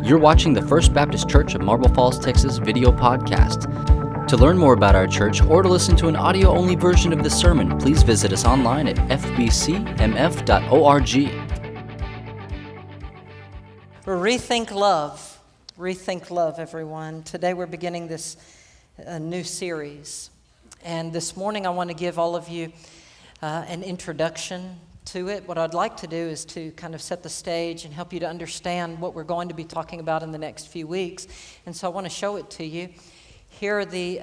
You're watching the First Baptist Church of Marble Falls, Texas video podcast. To learn more about our church or to listen to an audio-only version of this sermon, please visit us online at fbcmf.org. Rethink Love. Rethink Love, everyone. Today we're beginning this new series. And this morning I want to give all of you an introduction to it. What I'd like to do is to kind of set the stage and help you to understand what we're going to be talking about in the next few weeks. And so I want to show it to you. Here are the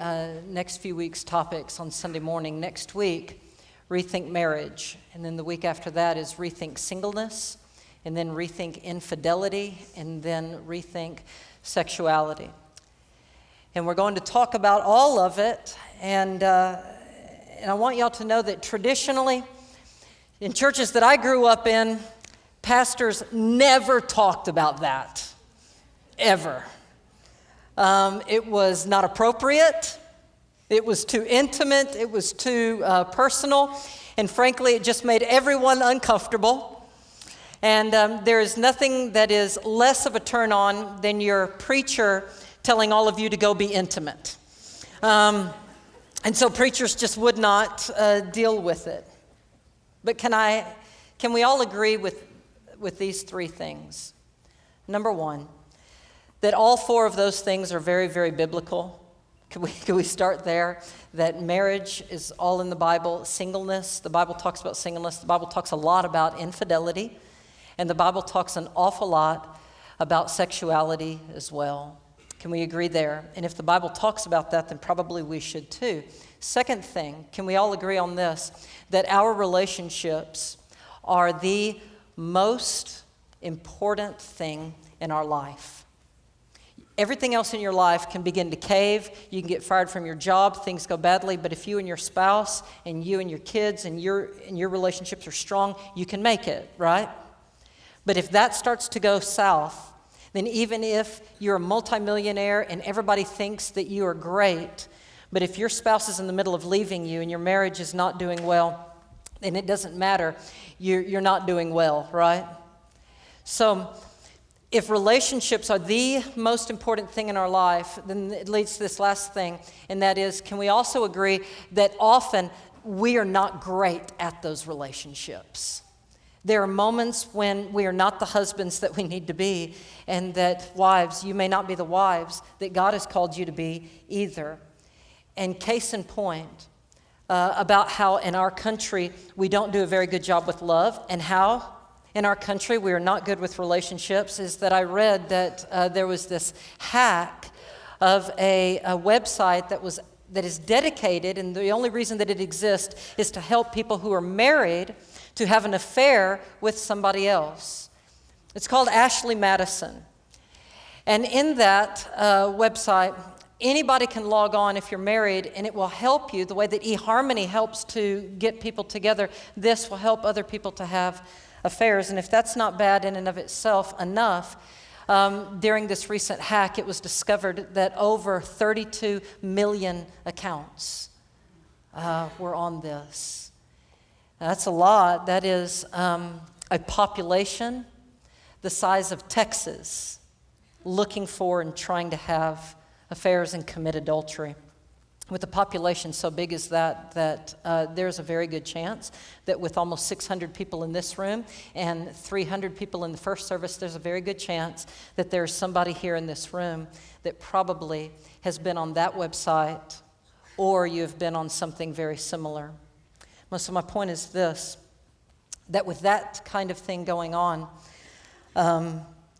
next few weeks' topics on Sunday morning. Next week, Rethink Marriage. And then the week after that is Rethink Singleness. And then Rethink Infidelity. And then Rethink Sexuality. And we're going to talk about all of it. And I want y'all to know that traditionally, in churches that I grew up in, pastors never talked about that, ever. It was not appropriate. It was too intimate. It was too personal. And frankly, it just made everyone uncomfortable. And there is nothing that is less of a turn on than your preacher telling all of you to go be intimate. And so preachers just would not deal with it. But can we all agree with these three things? Number one, that all four of those things are very, very biblical. Can we start there? That marriage is all in the Bible. Singleness, the Bible talks about singleness. The Bible talks a lot about infidelity. And the Bible talks an awful lot about sexuality as well. Can we agree there? And if the Bible talks about that, then probably we should too. Second thing, can we all agree on this? That our relationships are the most important thing in our life. Everything else in your life can begin to cave. You can get fired from your job. Things go badly. But if you and your spouse and you and your kids and your relationships are strong, you can make it, right? But if that starts to go south, then even if you're a multimillionaire and everybody thinks that you are great, but if your spouse is in the middle of leaving you and your marriage is not doing well, then it doesn't matter. You're not doing well, right? So if relationships are the most important thing in our life, then it leads to this last thing, and that is, can we also agree that often we are not great at those relationships? There are moments when we are not the husbands that we need to be, and that wives, you may not be the wives that God has called you to be either. And case in point, about how in our country we don't do a very good job with love, and how in our country we are not good with relationships, is that I read that there was this hack of a website that is dedicated, and the only reason that it exists is to help people who are married to have an affair with somebody else. It's called Ashley Madison. And in that website, anybody can log on if you're married, and it will help you the way that eHarmony helps to get people together. This will help other people to have affairs. And if that's not bad in and of itself enough, during this recent hack, it was discovered that over 32 million accounts were on this. That's a lot. That is a population the size of Texas looking for and trying to have affairs and commit adultery. With a population so big as that there's a very good chance that with almost 600 people in this room and 300 people in the first service, there's a very good chance that there's somebody here in this room that probably has been on that website, or you've been on something very similar. So my point is this, that with that kind of thing going on,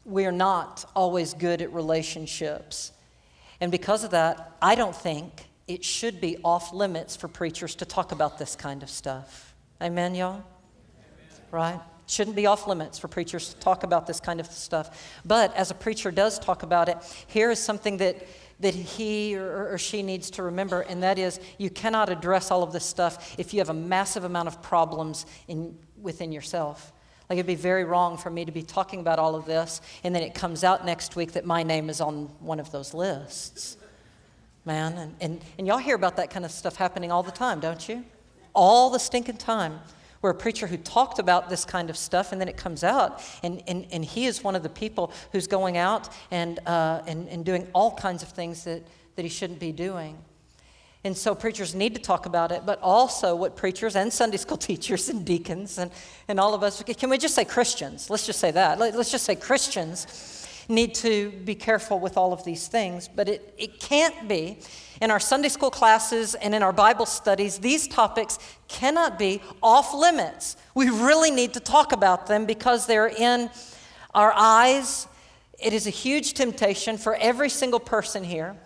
we are not always good at relationships. And because of that, I don't think it should be off limits for preachers to talk about this kind of stuff. Amen, y'all? Amen. Right? Shouldn't be off limits for preachers to talk about this kind of stuff. But as a preacher does talk about it, here is something that he or she needs to remember, and that is, you cannot address all of this stuff if you have a massive amount of problems within yourself. Like, it'd be very wrong for me to be talking about all of this, and then it comes out next week that my name is on one of those lists. Man, and y'all hear about that kind of stuff happening all the time, don't you? All the stinking time. where a preacher who talked about this kind of stuff, and then it comes out, and he is one of the people who's going out and doing all kinds of things that he shouldn't be doing. And so preachers need to talk about it, but also what preachers and Sunday school teachers and deacons and all of us, can we just say Christians? Let's just say that. Let's just say Christians need to be careful with all of these things. But it can't be. In our Sunday school classes and in our Bible studies, these topics cannot be off limits. We really need to talk about them because they're in our eyes. It is a huge temptation for every single person here.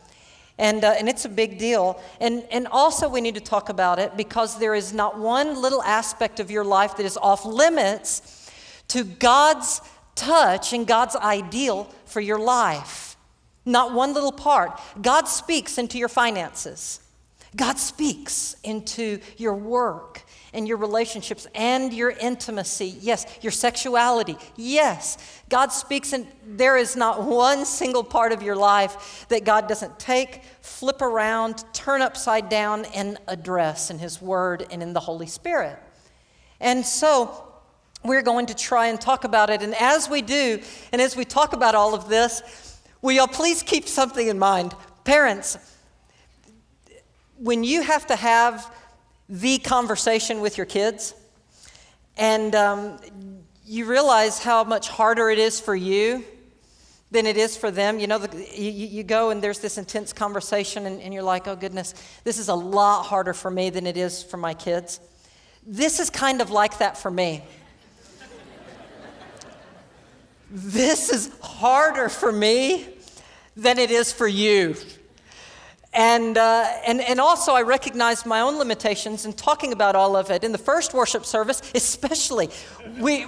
And it's a big deal. And also we need to talk about it because there is not one little aspect of your life that is off limits to God's touch and God's ideal for your life. Not one little part. God speaks into your finances. God speaks into your work and your relationships and your intimacy. Yes, your sexuality. Yes, God speaks, and there is not one single part of your life that God doesn't take, flip around, turn upside down, and address in His Word and in the Holy Spirit. And so we're going to try and talk about it. And as we do, and as we talk about all of this, will y'all please keep something in mind? Parents, when you have to have the conversation with your kids, and you realize how much harder it is for you than it is for them. You know, you go and there's this intense conversation, and you're like, oh goodness, this is a lot harder for me than it is for my kids. This is kind of like that for me. This is harder for me than it is for you. And also I recognize my own limitations in talking about all of it. In the first worship service, especially, we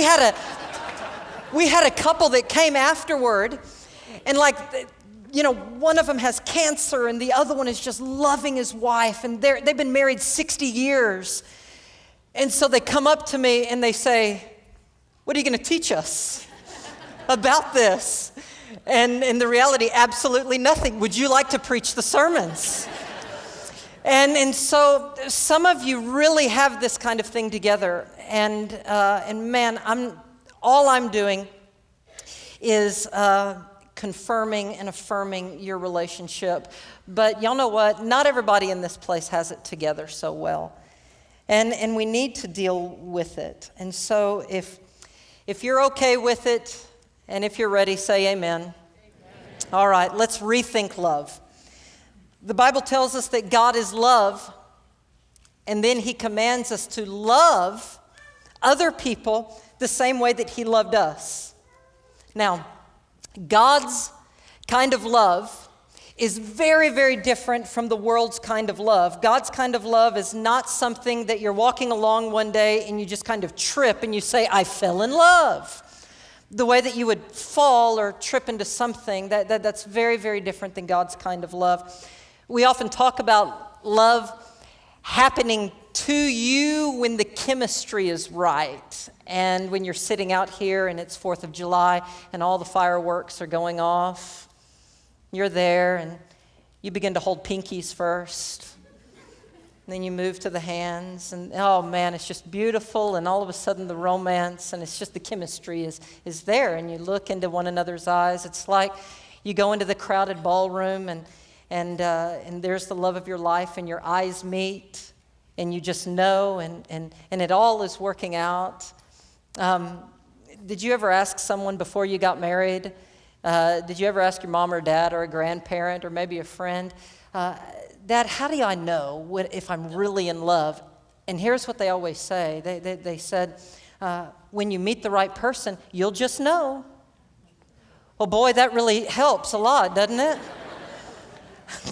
had a couple that came afterward, and one of them has cancer and the other one is just loving his wife, and they've been married 60 years. And so they come up to me and they say, what are you going to teach us about this? And in the reality, absolutely nothing. Would you like to preach the sermons? And so some of you really have this kind of thing together. And man, all I'm doing is confirming and affirming your relationship. But y'all know what? Not everybody in this place has it together so well. And we need to deal with it. And so if you're okay with it, and if you're ready, say amen. Amen. All right, let's rethink love. The Bible tells us that God is love, and then He commands us to love other people the same way that He loved us. Now, God's kind of love is very, very different from the world's kind of love. God's kind of love is not something that you're walking along one day and you just kind of trip and you say, I fell in love. The way that you would fall or trip into something, that's very, very different than God's kind of love. We often talk about love happening to you when the chemistry is right. And when you're sitting out here and it's 4th of July and all the fireworks are going off, you're there and you begin to hold pinkies first. And then you move to the hands, and oh man, it's just beautiful, and all of a sudden the romance, and it's just the chemistry is there, and you look into one another's eyes. It's like you go into the crowded ballroom, and there's the love of your life, and your eyes meet, and you just know, and it all is working out. Did you ever ask someone before you got married? Did you ever ask your mom or dad or a grandparent or maybe a friend, Dad, how do I know if I'm really in love? And here's what they always say. They said, when you meet the right person, you'll just know. Well, boy, that really helps a lot, doesn't it?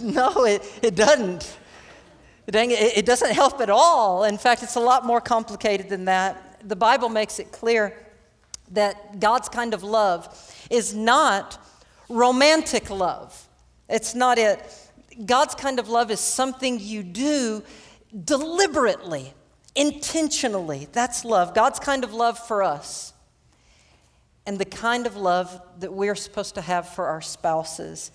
No, it doesn't. It doesn't help at all. In fact, it's a lot more complicated than that. The Bible makes it clear that God's kind of love is not romantic love. It's not it. God's kind of love is something you do deliberately, intentionally. That's love. God's kind of love for us. And the kind of love that we're supposed to have for our spouses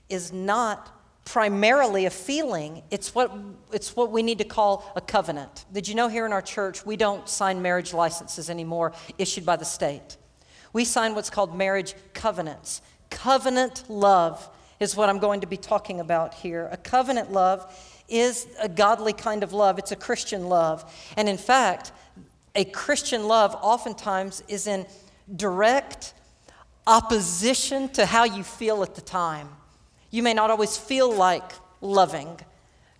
is not primarily a feeling. It's what we need to call a covenant. Did you know here in our church, we don't sign marriage licenses anymore issued by the state. We sign what's called marriage covenants. Covenant love is what I'm going to be talking about here. A covenant love is a godly kind of love. It's a Christian love. And in fact, a Christian love oftentimes is in direct opposition to how you feel at the time. You may not always feel like loving,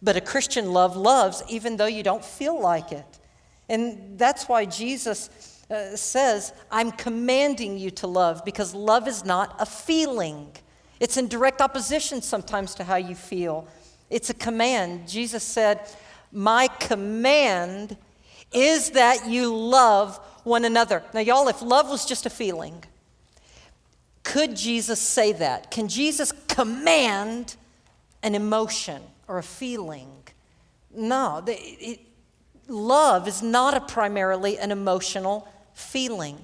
but a Christian love loves even though you don't feel like it. And that's why Jesus says, I'm commanding you to love, because love is not a feeling. It's in direct opposition sometimes to how you feel. It's a command. Jesus said, my command is that you love one another. Now, y'all, if love was just a feeling, could Jesus say that? Can Jesus command an emotion or a feeling? No. Love is not primarily an emotional feeling.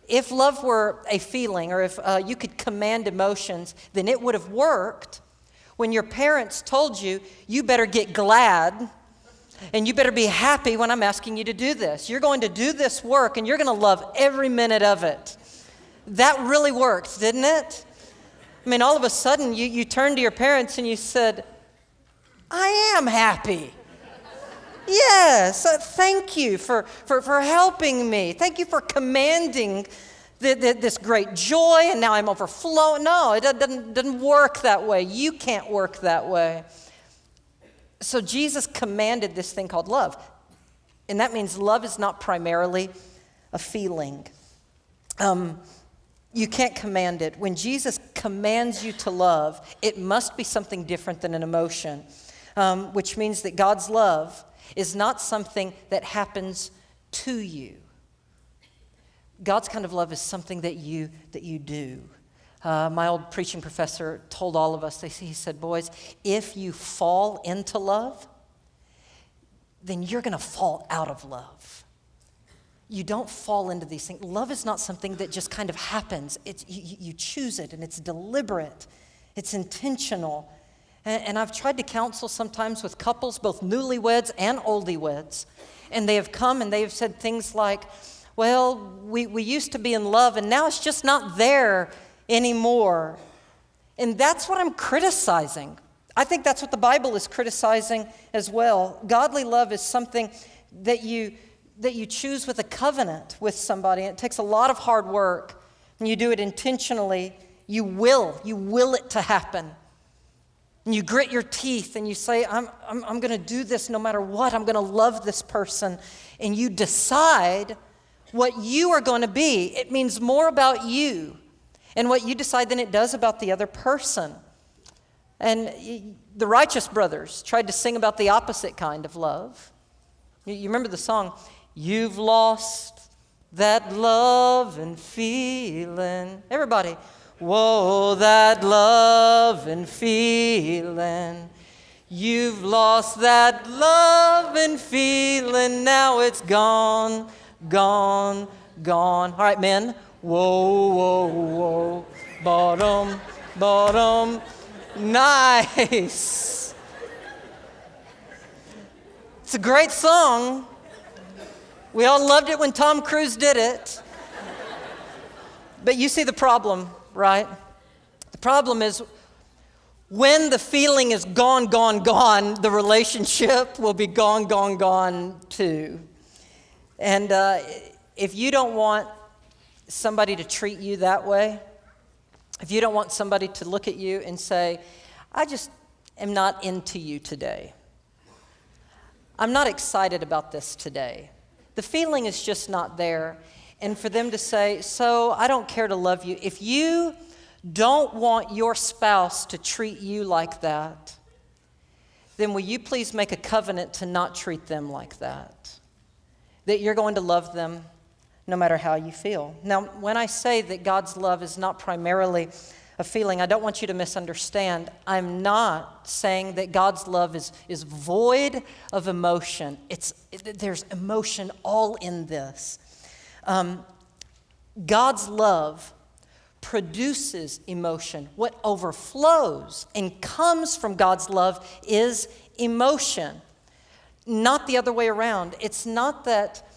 If love were a feeling, or if you could command emotions, then it would have worked when your parents told you, you better get glad and you better be happy when I'm asking you to do this. You're going to do this work and you're going to love every minute of it. That really worked, didn't it? I mean, all of a sudden you turned to your parents and you said, I am happy. Yes, thank you for helping me. Thank you for commanding this great joy, and now I'm overflowing. No, it doesn't work that way. You can't work that way. So Jesus commanded this thing called love. And that means love is not primarily a feeling. You can't command it. When Jesus commands you to love, it must be something different than an emotion, which means that God's love is not something that happens to you. God's kind of love is something that you do. My old preaching professor told all of us, he said, boys, if you fall into love, then you're going to fall out of love. You don't fall into these things. Love is not something that just kind of happens. You choose it, and it's deliberate. It's intentional. And I've tried to counsel sometimes with couples, both newlyweds and oldyweds, and they have come and they have said things like, well, we used to be in love, and now it's just not there anymore. And that's what I'm criticizing. I think that's what the Bible is criticizing as well. Godly love is something that you choose with a covenant with somebody. It takes a lot of hard work, and you do it intentionally. You will it to happen. And you grit your teeth and you say, I'm going to do this no matter what. I'm going to love this person. And you decide what you are going to be. It means more about you and what you decide than it does about the other person. And the Righteous Brothers tried to sing about the opposite kind of love. You remember the song, you've lost that love and feeling. Everybody. Whoa, that love and feeling. You've lost that love and feeling. Now it's gone, gone, gone. All right, men. Whoa, whoa, whoa. Bottom, bottom. Nice. It's a great song. We all loved it when Tom Cruise did it. But you see the problem, right? The problem is when the feeling is gone, gone, gone, the relationship will be gone, gone, gone too. And if you don't want somebody to treat you that way, if you don't want somebody to look at you and say, I just am not into you today. I'm not excited about this today. The feeling is just not there. And for them to say, so I don't care to love you. If you don't want your spouse to treat you like that, then will you please make a covenant to not treat them like that? That you're going to love them no matter how you feel. Now, when I say that God's love is not primarily a feeling, I don't want you to misunderstand. I'm not saying that God's love is void of emotion. There's emotion all in this. God's love produces emotion. What overflows and comes from God's love is emotion, not the other way around. It's not that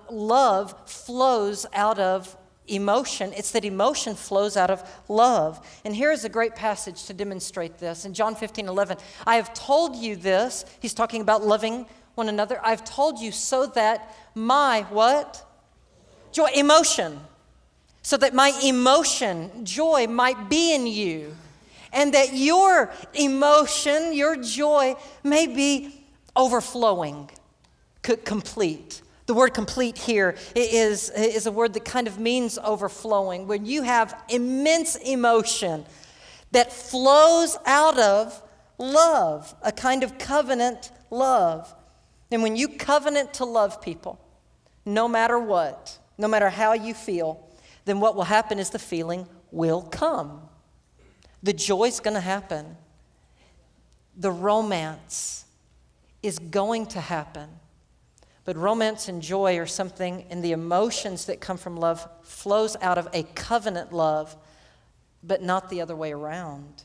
love flows out of emotion. It's that emotion flows out of love. And here is a great passage to demonstrate this. In John 15:11, I have told you this. He's talking about loving one another. I've told you so that my what? Joy, emotion. So that my emotion, joy, might be in you. And that your emotion, your joy, may be overflowing, complete. The word complete here is a word that kind of means overflowing. When you have immense emotion that flows out of love, a kind of covenant love. And when you covenant to love people, no matter what, no matter how you feel, then what will happen is the feeling will come. The joy's going to happen. The romance is going to happen. But romance and joy are something, and the emotions that come from love flows out of a covenant love, but not the other way around.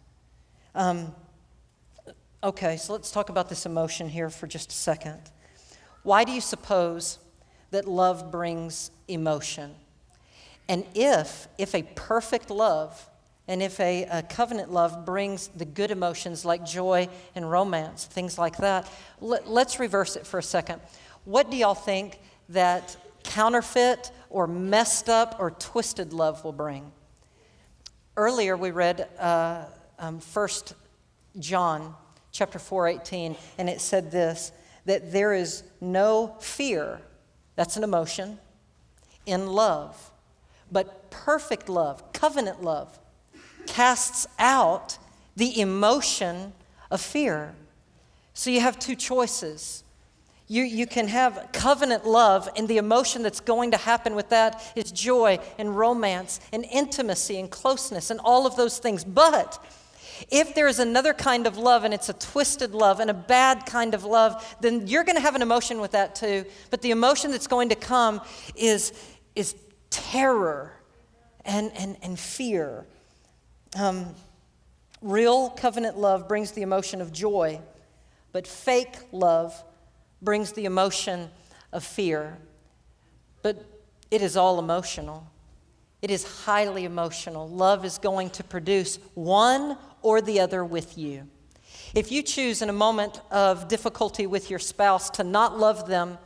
Okay, so let's talk about this emotion here for just a second. Why do you suppose that love brings emotion? And if a perfect love and if a covenant love brings the good emotions like joy and romance, things like that, let's reverse it for a second. What do y'all think that counterfeit or messed up or twisted love will bring? Earlier we read 1 John chapter 4:18, and it said this, that there is no fear, that's an emotion, in love. But perfect love, covenant love, casts out the emotion of fear. So you have two choices. You can have covenant love, and the emotion that's going to happen with that is joy and romance and intimacy and closeness and all of those things. But if there is another kind of love, and it's a twisted love and a bad kind of love, then you're going to have an emotion with that too. But the emotion that's going to come is terror and fear. Real covenant love brings the emotion of joy, but fake love brings the emotion of fear. But it is all emotional. It is highly emotional. Love is going to produce one or the other with you. If you choose in a moment of difficulty with your spouse to not love them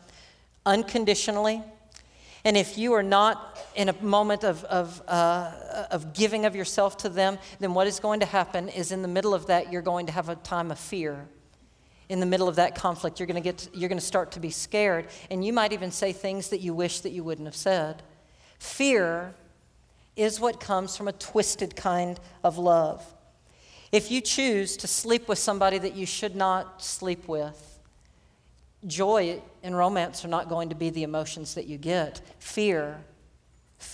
unconditionally, and if you are not in a moment of giving of yourself to them, then what is going to happen is in the middle of that, you're going to have a time of fear. In the middle of that conflict, you're going to start to be scared, and you might even say things that you wish that you wouldn't have said. Fear is what comes from a twisted kind of love. If you choose to sleep with somebody that you should not sleep with, joy and romance are not going to be the emotions that you get. Fear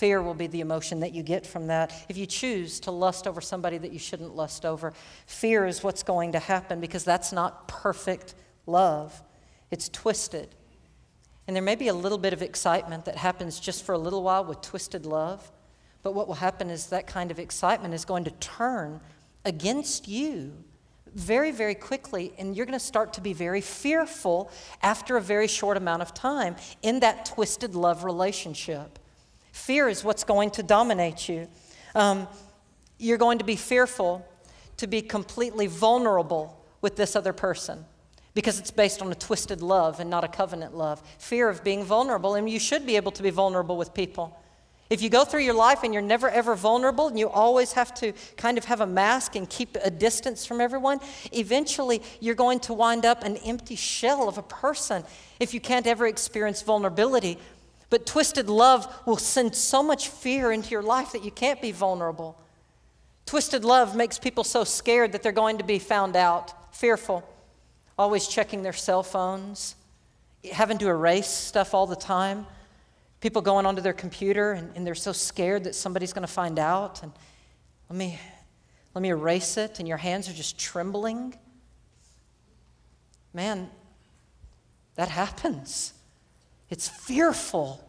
will be the emotion that you get from that. If you choose to lust over somebody that you shouldn't lust over, fear is what's going to happen, because that's not perfect love. It's twisted. And there may be a little bit of excitement that happens just for a little while with twisted love, but what will happen is that kind of excitement is going to turn against you very, very quickly, and you're going to start to be very fearful after a very short amount of time in that twisted love relationship. Fear is what's going to dominate you. You're going to be fearful to be completely vulnerable with this other person because it's based on a twisted love and not a covenant love. Fear of being vulnerable, and you should be able to be vulnerable with people. If you go through your life and you're never ever vulnerable and you always have to kind of have a mask and keep a distance from everyone, eventually you're going to wind up an empty shell of a person if you can't ever experience vulnerability. But twisted love will send so much fear into your life that you can't be vulnerable. Twisted love makes people so scared that they're going to be found out, fearful, always checking their cell phones, having to erase stuff all the time. People going onto their computer and they're so scared that somebody's going to find out, and let me erase it, and your hands are just trembling. Man, that happens. It's fearful.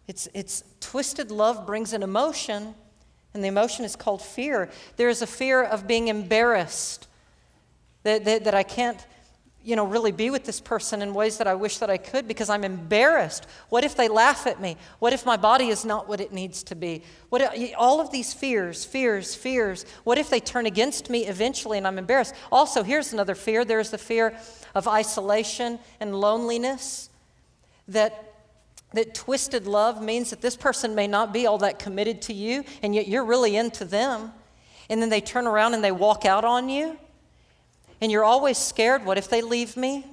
It's twisted love brings an emotion, And the emotion is called fear. There is a fear of being embarrassed, that I can't, really be with this person in ways that I wish that I could because I'm embarrassed. What if they laugh at me? What if my body is not what it needs to be? All of these fears. What if they turn against me eventually and I'm embarrassed? Also, here's another fear. There's the fear of isolation and loneliness. That twisted love means that this person may not be all that committed to you, and yet you're really into them. And then they turn around and they walk out on you. And you're always scared, what if they leave me?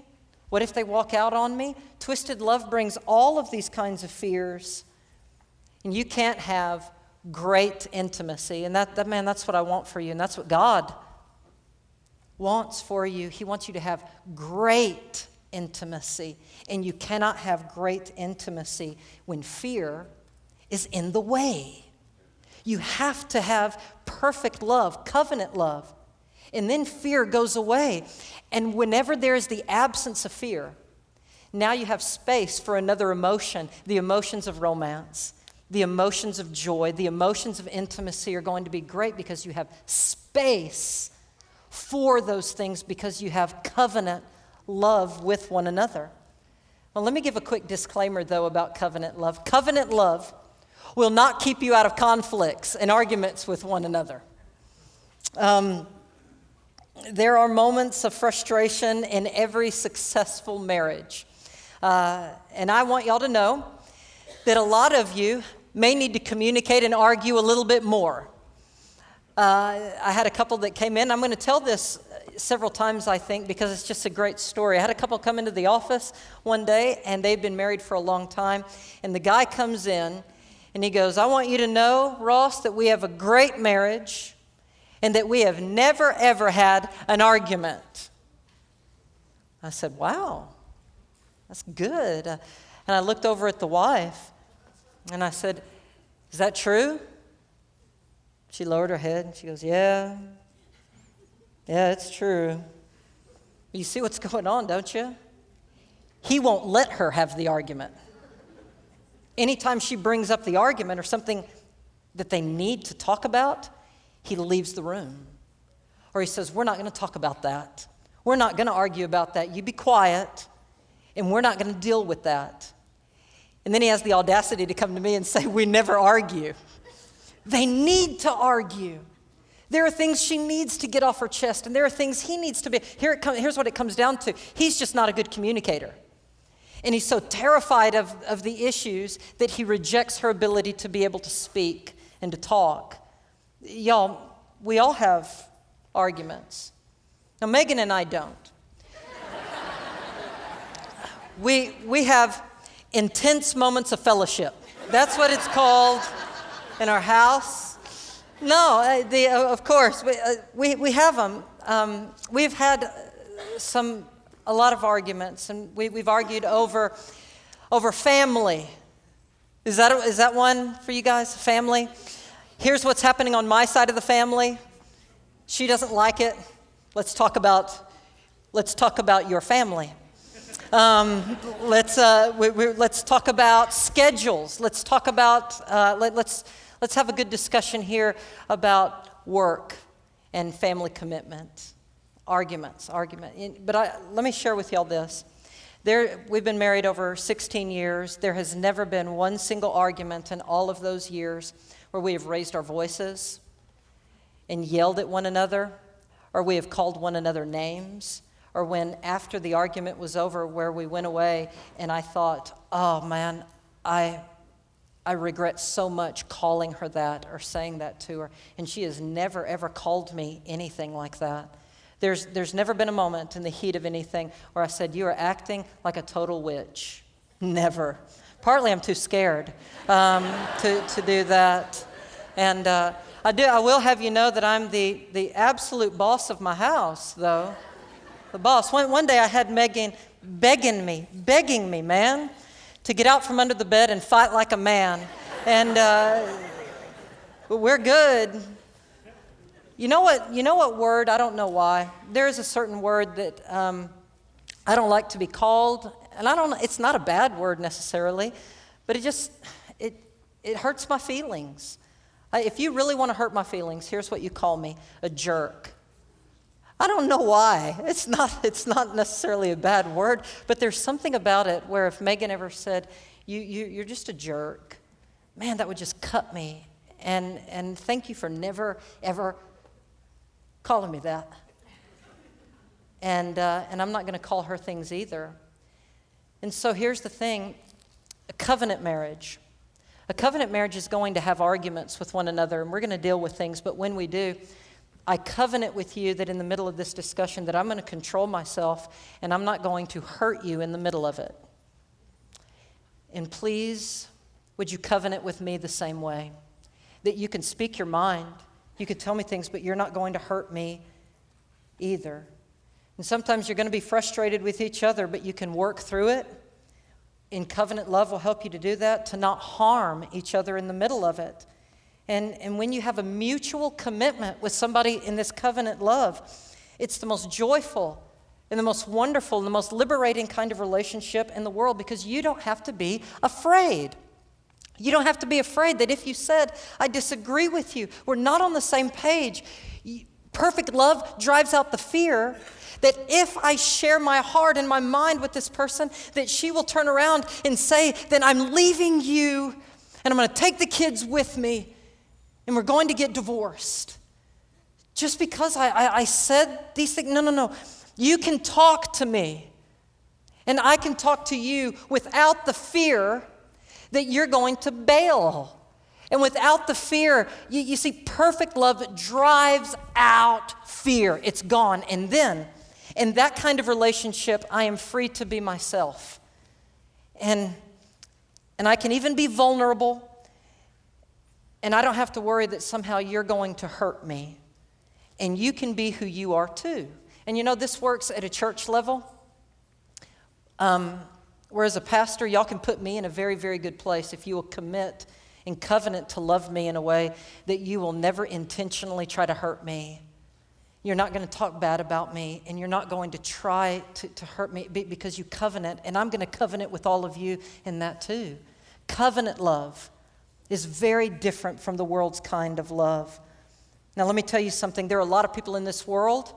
What if they walk out on me? Twisted love brings all of these kinds of fears. And you can't have great intimacy. And that's what I want for you. And that's what God wants for you. He wants you to have great intimacy. And you cannot have great intimacy when fear is in the way. You have to have perfect love, covenant love. And then fear goes away. And whenever there is the absence of fear, now you have space for another emotion. The emotions of romance, the emotions of joy, the emotions of intimacy are going to be great because you have space for those things because you have covenant love with one another. Well, let me give a quick disclaimer, though, about covenant love. Covenant love will not keep you out of conflicts and arguments with one another. There are moments of frustration in every successful marriage. And I want y'all to know that a lot of you may need to communicate and argue a little bit more. I had a couple that came in. I'm going to tell this several times, I think, because it's just a great story. I had a couple come into the office one day, and they've been married for a long time. And the guy comes in, and he goes, I want you to know, Ross, that we have a great marriage and that we have never, ever had an argument. I said, wow, that's good. And I looked over at the wife, and I said, is that true? She lowered her head, and she goes, yeah, it's true. You see what's going on, don't you? He won't let her have the argument. Anytime she brings up the argument or something that they need to talk about, he leaves the room. Or he says, we're not going to talk about that. We're not going to argue about that. You be quiet, and we're not going to deal with that. And then he has the audacity to come to me and say, we never argue. They need to argue. There are things she needs to get off her chest, and there are things he needs to be. Here's what it comes down to. He's just not a good communicator. And he's so terrified of the issues that he rejects her ability to be able to speak and to talk. Y'all, we all have arguments. Now, Megan and I don't. We have intense moments of fellowship. That's what it's called in our house. No, of course, we have them. We've had a lot of arguments, and we've argued over family. Is that one for you guys, family? Here's what's happening on my side of the family. She doesn't like it. Let's talk about your family. Let's talk about schedules. Let's talk about let's have a good discussion here about work and family commitment. Argument. But let me share with y'all this. We've been married over 16 years. There has never been one single argument in all of those years where we have raised our voices and yelled at one another, or we have called one another names, or when after the argument was over where we went away and I thought, oh man, I regret so much calling her that or saying that to her. And she has never, ever called me anything like that. There's never been a moment in the heat of anything where I said, you are acting like a total witch. Never. Partly I'm too scared to do that. And I will have you know that I'm the absolute boss of my house, though. The boss. One day I had Megan begging me, man, to get out from under the bed and fight like a man. And we're good. You know what word? I don't know why. There is a certain word that I don't like to be called, and it's not a bad word necessarily, but it hurts my feelings. If you really want to hurt my feelings, here's what you call me: a jerk. I don't know why. It's not necessarily a bad word, but there's something about it where if Megan ever said, you're just a jerk, man, that would just cut me. And thank you for never, ever calling me that. And I'm not going to call her things either. And so here's the thing: a covenant marriage. A covenant marriage is going to have arguments with one another, and we're going to deal with things, but when we do, I covenant with you that in the middle of this discussion that I'm going to control myself and I'm not going to hurt you in the middle of it. And please, would you covenant with me the same way? That you can speak your mind, you can tell me things, but you're not going to hurt me either. And sometimes you're going to be frustrated with each other, but you can work through it. In covenant love will help you to do that, to not harm each other in the middle of it. And when you have a mutual commitment with somebody in this covenant love, it's the most joyful and the most wonderful and the most liberating kind of relationship in the world, because you don't have to be afraid. You don't have to be afraid that if you said, I disagree with you, we're not on the same page. Perfect love drives out the fear that if I share my heart and my mind with this person, that she will turn around and say, then I'm leaving you and I'm going to take the kids with me and we're going to get divorced. Just because I said these things, no. You can talk to me and I can talk to you without the fear that you're going to bail. And without the fear, you see, perfect love drives out fear. It's gone. And then, in that kind of relationship, I am free to be myself. And I can even be vulnerable. And I don't have to worry that somehow you're going to hurt me. And you can be who you are too. And you know, this works at a church level. Where as a pastor, y'all can put me in a very, very good place if you will commit and covenant to love me in a way that you will never intentionally try to hurt me. You're not going to talk bad about me, and you're not going to try to hurt me because you covenant, and I'm going to covenant with all of you in that too. Covenant love is very different from the world's kind of love. Now, let me tell you something. There are a lot of people in this world,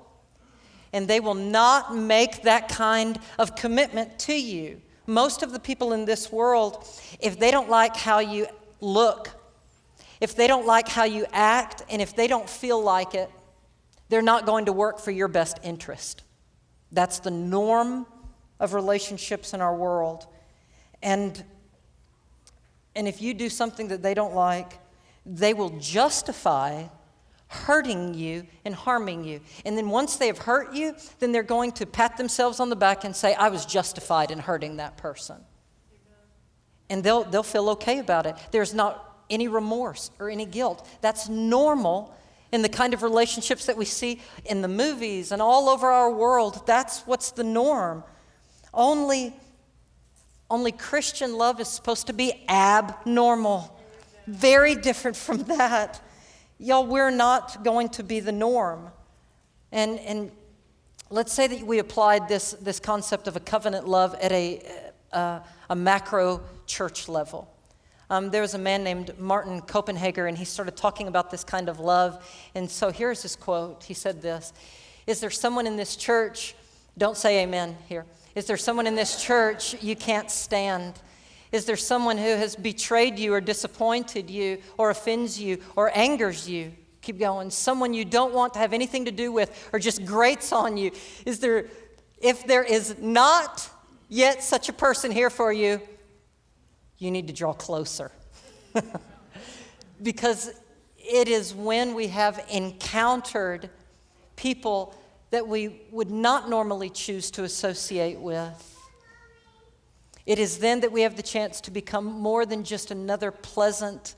and they will not make that kind of commitment to you. Most of the people in this world, if they don't like how you look, if they don't like how you act, and if they don't feel like it, they're not going to work for your best interest. That's the norm of relationships in our world. And if you do something that they don't like, they will justify hurting you and harming you. And then once they have hurt you, then they're going to pat themselves on the back and say, I was justified in hurting that person. And they'll feel okay about it. There's not any remorse or any guilt. That's normal in the kind of relationships that we see in the movies and all over our world. That's what's the norm. Only Christian love is supposed to be abnormal. Very different from that. Y'all, we're not going to be the norm. And let's say that we applied this concept of a covenant love at a macro church level. There was a man named Martin Copenhagen, and he started talking about this kind of love. And so here's his quote. He said this: is there someone in this church, don't say amen here, is there someone in this church you can't stand? Is there someone who has betrayed you or disappointed you or offends you or angers you? Keep going. Someone you don't want to have anything to do with or just grates on you. If there is not yet such a person here for you, you need to draw closer. Because it is when we have encountered people that we would not normally choose to associate with. It is then that we have the chance to become more than just another pleasant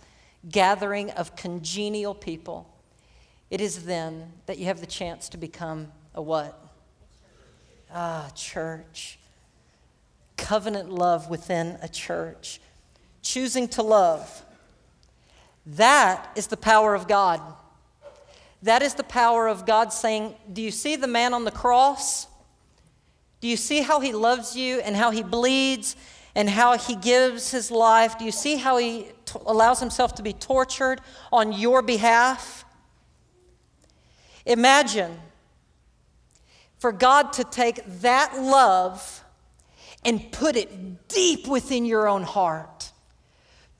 gathering of congenial people. It is then that you have the chance to become a what? Church. Covenant love within a church. Choosing to love. That is the power of God. That is the power of God saying, do you see the man on the cross? Do you see how he loves you and how he bleeds and how he gives his life? Do you see how he allows himself to be tortured on your behalf? Imagine for God to take that love and put it deep within your own heart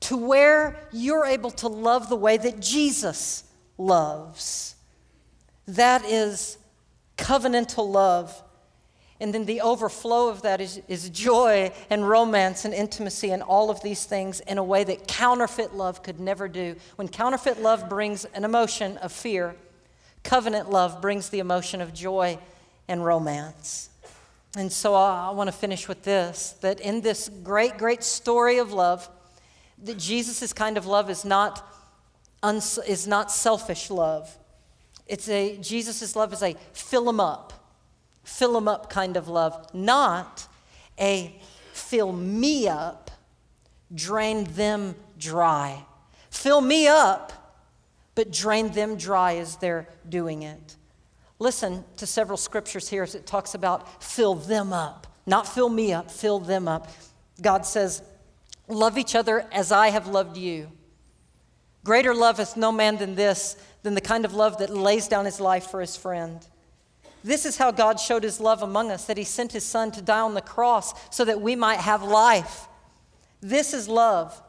to where you're able to love the way that Jesus loves. That is covenantal love. And then the overflow of that is joy and romance and intimacy and all of these things in a way that counterfeit love could never do. When counterfeit love brings an emotion of fear, covenant love brings the emotion of joy and romance. And so I want to finish with this, that in this great, great story of love, that Jesus' kind of love is not selfish love. Jesus' love is a fill 'em up kind of love, not a fill me up, drain them dry. Fill me up, but drain them dry as they're doing it. Listen to several scriptures here as it talks about fill them up, not fill me up, fill them up. God says, love each other as I have loved you. Greater love hath no man than this, than the kind of love that lays down his life for his friend. This is how God showed his love among us, that he sent his son to die on the cross so that we might have life. This is love.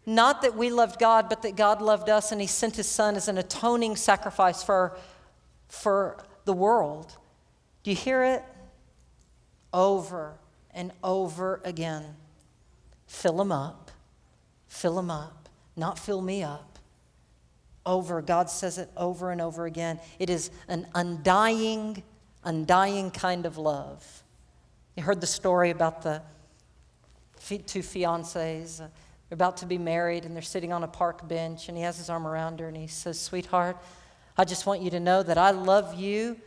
Not that we loved God, but that God loved us and he sent his son as an atoning sacrifice for the world. Do you hear it? Over and over again. Fill them up, not fill me up. God says it over and over again. It is an undying kind of love. You heard the story about the two fiancés. They're about to be married and they're sitting on a park bench and he has his arm around her and he says, sweetheart, I just want you to know that I love you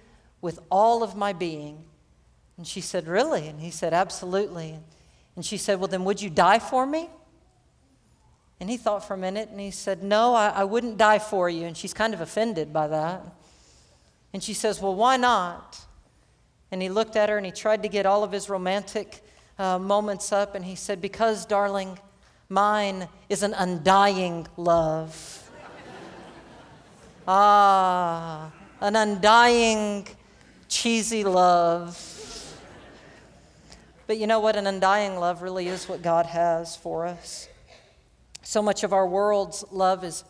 with all of my being. And she said, really? And he said, absolutely. And she said, well, then would you die for me? And he thought for a minute and he said, no, I wouldn't die for you. And she's kind of offended by that. And she says, well, why not? And he looked at her and he tried to get all of his romantic moments up. And he said, because, darling, mine is an undying love. An undying, cheesy love. But you know what? An undying love really is what God has for us. So much of our world's love is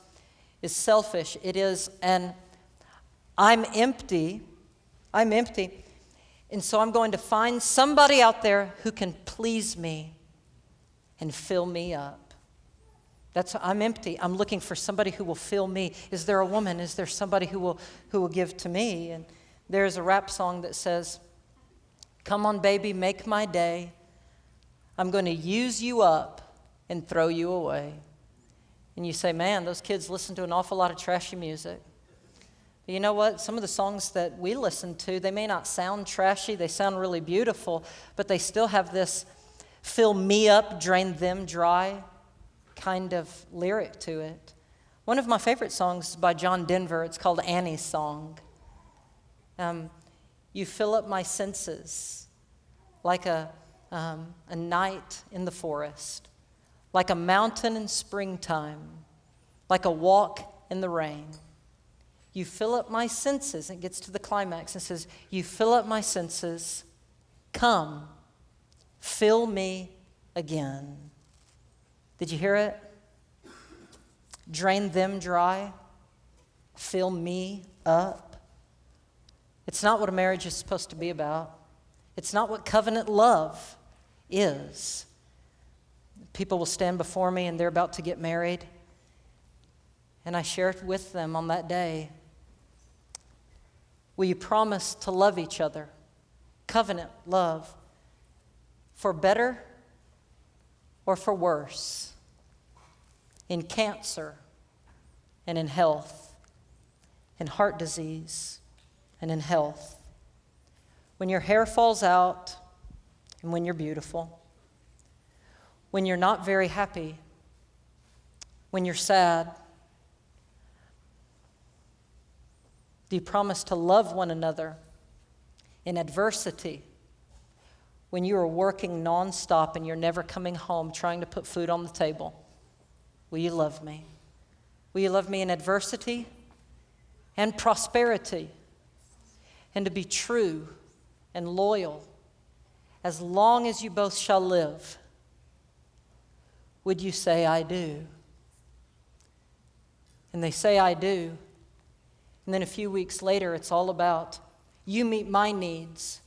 selfish. It is an I'm empty, and so I'm going to find somebody out there who can please me and fill me up. I'm empty. I'm looking for somebody who will fill me. Is there a woman? Is there somebody who will give to me? And there's a rap song that says, come on, baby, make my day. I'm going to use you up and throw you away. And you say, man, those kids listen to an awful lot of trashy music. But you know what? Some of the songs that we listen to, they may not sound trashy. They sound really beautiful, but they still have this fill me up, drain them dry kind of lyric to it. One of my favorite songs is by John Denver. It's called Annie's Song. You fill up my senses like a night in the forest, like a mountain in springtime, like a walk in the rain. You fill up my senses. It gets to the climax and says, you fill up my senses. Come, fill me again. Did you hear it? Drain them dry. Fill me up. It's not what a marriage is supposed to be about. It's not what covenant love is. People will stand before me and they're about to get married. And I share it with them on that day. Will you promise to love each other? Covenant love. For better or for worse? In cancer and in health, in heart disease and in health. When your hair falls out and when you're beautiful. When you're not very happy. When you're sad. Do you promise to love one another in adversity when you are working nonstop and you're never coming home trying to put food on the table? Will you love me? Will you love me in adversity and prosperity? And to be true and loyal as long as you both shall live? Would you say, I do? And they say, I do. And then a few weeks later, it's all about, you meet my needs.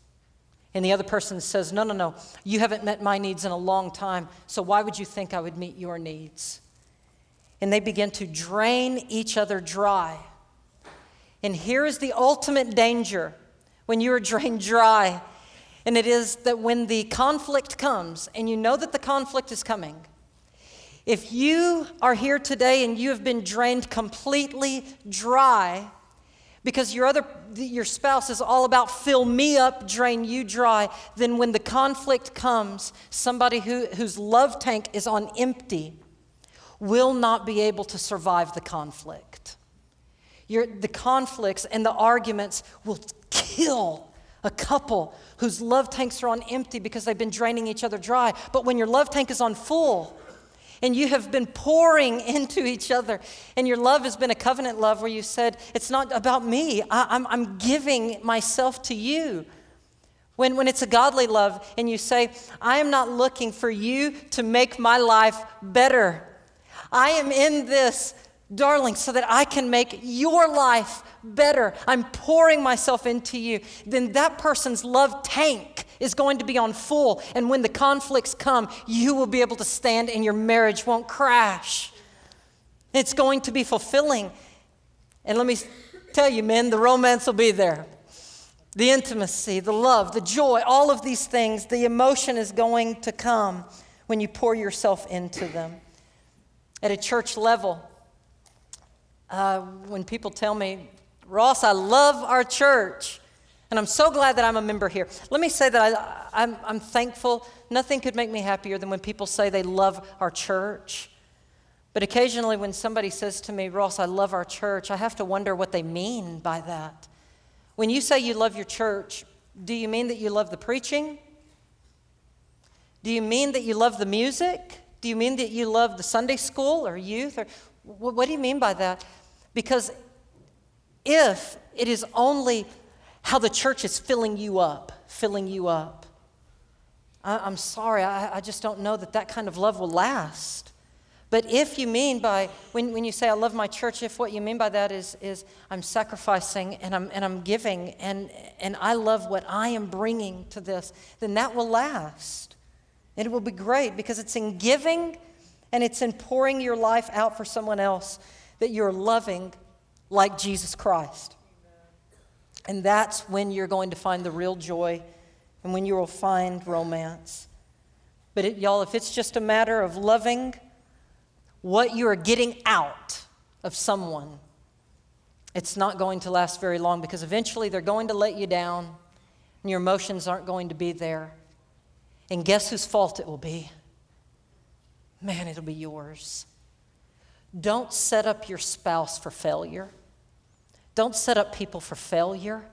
And the other person says, no, you haven't met my needs in a long time, so why would you think I would meet your needs? And they begin to drain each other dry. And here is the ultimate danger when you are drained dry. And it is that when the conflict comes, and you know that the conflict is coming, if you are here today and you have been drained completely dry because your spouse is all about fill me up, drain you dry, then when the conflict comes, somebody whose love tank is on empty will not be able to survive the conflict. The conflicts and the arguments will kill a couple whose love tanks are on empty because they've been draining each other dry. But when your love tank is on full and you have been pouring into each other and your love has been a covenant love where you said, it's not about me, I'm giving myself to you. When it's a godly love and you say, I am not looking for you to make my life better. I am in this, darling, so that I can make your life better. I'm pouring myself into you. Then that person's love tank is going to be on full. And when the conflicts come, you will be able to stand and your marriage won't crash. It's going to be fulfilling. And let me tell you, men, the romance will be there. The intimacy, the love, the joy, all of these things, the emotion is going to come when you pour yourself into them. At a church level, when people tell me, Ross, I love our church, and I'm so glad that I'm a member here. Let me say that I'm thankful. Nothing could make me happier than when people say they love our church. But occasionally when somebody says to me, Ross, I love our church, I have to wonder what they mean by that. When you say you love your church, do you mean that you love the preaching? Do you mean that you love the music? Do you mean that you love the Sunday school or youth? Or what do you mean by that? Because if it is only how the church is filling you up, I'm sorry, I just don't know that kind of love will last. But if you mean by, when you say I love my church, if what you mean by that is I'm sacrificing and I'm giving and I love what I am bringing to this, then that will last. And it will be great because it's in giving and it's in pouring your life out for someone else that you're loving like Jesus Christ. And that's when you're going to find the real joy and when you will find romance. But y'all, if it's just a matter of loving what you are getting out of someone, it's not going to last very long because eventually they're going to let you down and your emotions aren't going to be there. And guess whose fault it will be? Man, it'll be yours. Don't set up your spouse for failure. Don't set up people for failure.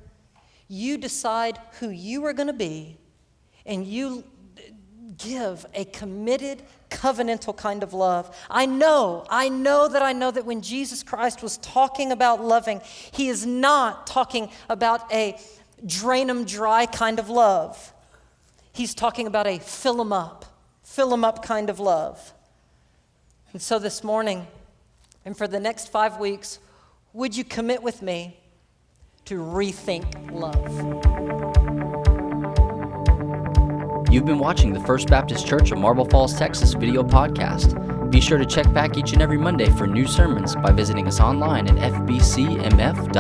You decide who you are going to be, and you give a committed, covenantal kind of love. I know that when Jesus Christ was talking about loving, he is not talking about a drain them dry kind of love. He's talking about a fill them up kind of love. And so this morning, and for the next 5 weeks, would you commit with me to rethink love? You've been watching the First Baptist Church of Marble Falls, Texas video podcast. Be sure to check back each and every Monday for new sermons by visiting us online at fbcmf.org.